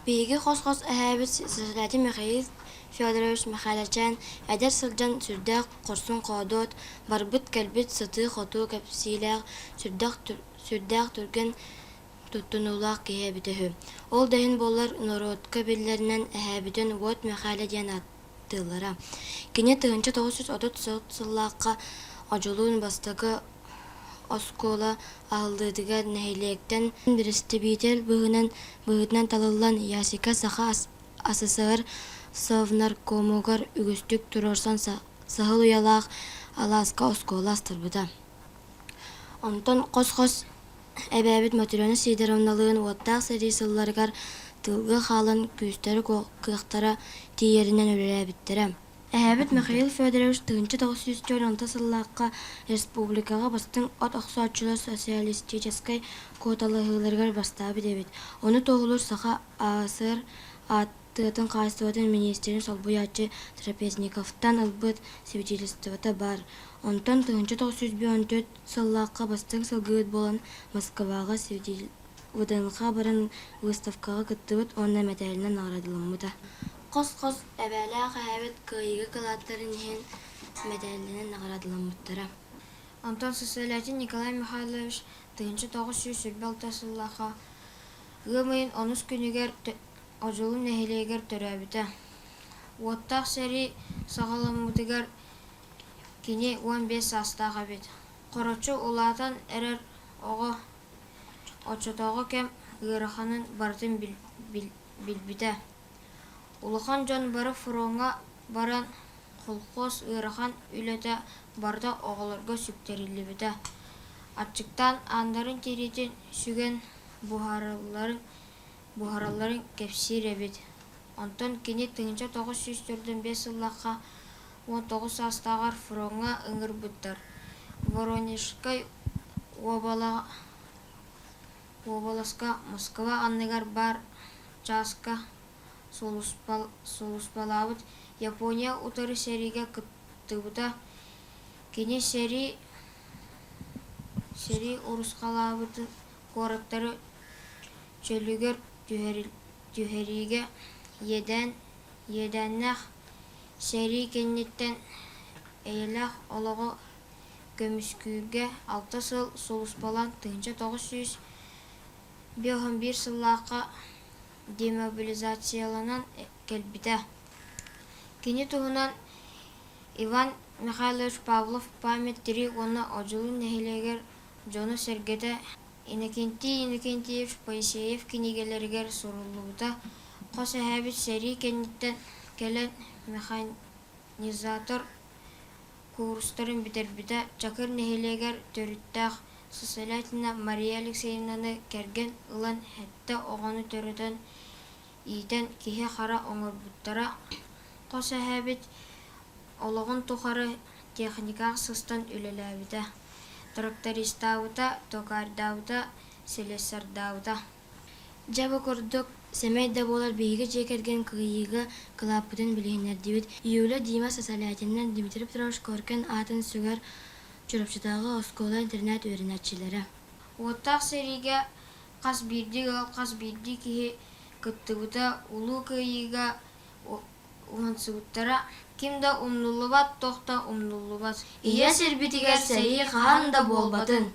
Биһиги хос-хос эһээбит Сослати Михаил Федорович Михайловичан эдэр сылдьан сүрдээх хорсун хоодуот, барбыт кэлбит сытыы хотуу кэпсиилээх сүрдээх түргэн туттунулаах киһиэбитэһү. Ол даһын буоллар норуотка биллэринэн эһээбитин уот Михайло диэн аттыыллара. Кини тыһынча 930 сыллаахха одьулуун бастакы оскуола ааллыытыгар нэһилиэктэн бирестибиитер быһытынан талыллан Ясика саха асысыгар совнаркомугар үгүстүк турорсан саһыл уялаах Аласка оскуола астырбыта. Онтон хос-хос эбээбит Матрёна Сидоровналыын уоттаах сэрии сылларыгар тылгы хаалан күүстэрэ кыахтара тиийэринэн үлэлээбиттэрэ. Эһээбит Михаил Федорович тыынча 910 сыллаахха республикага бастың от охсооччулар социалистической куоталыһыыларыгар бастаабыт эбит. Ону тоҕулур саха аасыар ааттыатын хаастыбатын министрин Солбуяччы Трапезниковтан ылбыт свидетельствота бар. Онтон тыынча 914 сыллаахха бастың сылгыыт болан Москвага выдыынха баран выставкага кыттыбыт онна мэтээлинен наградыламмыта. Хос-хос эбээлээх эһээбит кыайыгы кылааттарын иһин мэтээлинен наградыламмыттара. Антон Сослати Николай Михайлович тыынча 900 сүрбэлтэ сыллаахха ыамыйын онус күнүгэр одьулун нэһилиэгэр төрөөбүтэ. Уоттаах сэри саҕаламмытыгар кини 15 саастаах эбит. Хороччу улаатан эрэр оҕо очотоҕо кэм ыараханын бартын билбитэ. Улахан дьон бары фронга баран холхоз ыарахан үлэтэ барда оҕолорго сүктэриллибитэ. Аччыктан аандарын тириитин сүгэн бухаралларын кэпсиир эбит. Онтон кини тыынча 945 сыллаахха 19 саастаагар фронга ыҥырбыттар. Воронежской оболаска Москва анныгар бар чааска сулуспалаабыт Япония утары сериге кыттыбыта. Кини сери урускалаабыты куораттары чөлүгөр түһэриге едэннэх сери кенниттен эйэлэх олоҕо көмүскүүргэ 6 сыл сулуспалан тыынча 951 сыллаахха демобилизацияланан кэлбитэ. Кини туһунан Иван Михайлович Павлов память тири уонна одьулун нэһилиэгэр дьону сэргэтэ Иннокентий Иннокентьевич Паисеев кинигелэригэр суруллубута. Хос эһээбит сэрии кэнниттэн кэлэн механизатор курстарын битербитэ. Чакыр нэһилиэгэр төрүttäэх Сослятина Мария Алексеевнаны кэргэн ылан хэтtä оҕону төрөтөн иитэн киһи хара оҥорбуттара. Хос эһээбит олоҕун тухары техникаах сыстан үлэлээбитэ. Трактористаабыта, токаардаабыта, селесардаабыта. Дьабы курдук Семей да буолар биһиги дьиэкэрген кыайыга кылааппытын билиһиннэрдибит. Июля Дима Сослятиннан Дмитрий Петрович Коркин аатын сүгэр чурапчытааҕы оскуола интернет үөрэнэччилэрэ. Уоттаах сэриге хас биирди киһи кыттыбыта улуу кыайыга уһансыбыттара. Кимда умнуллубат, тохта умнуллубат. Ия сирбитигэр сэрии хаһан да буолбатын.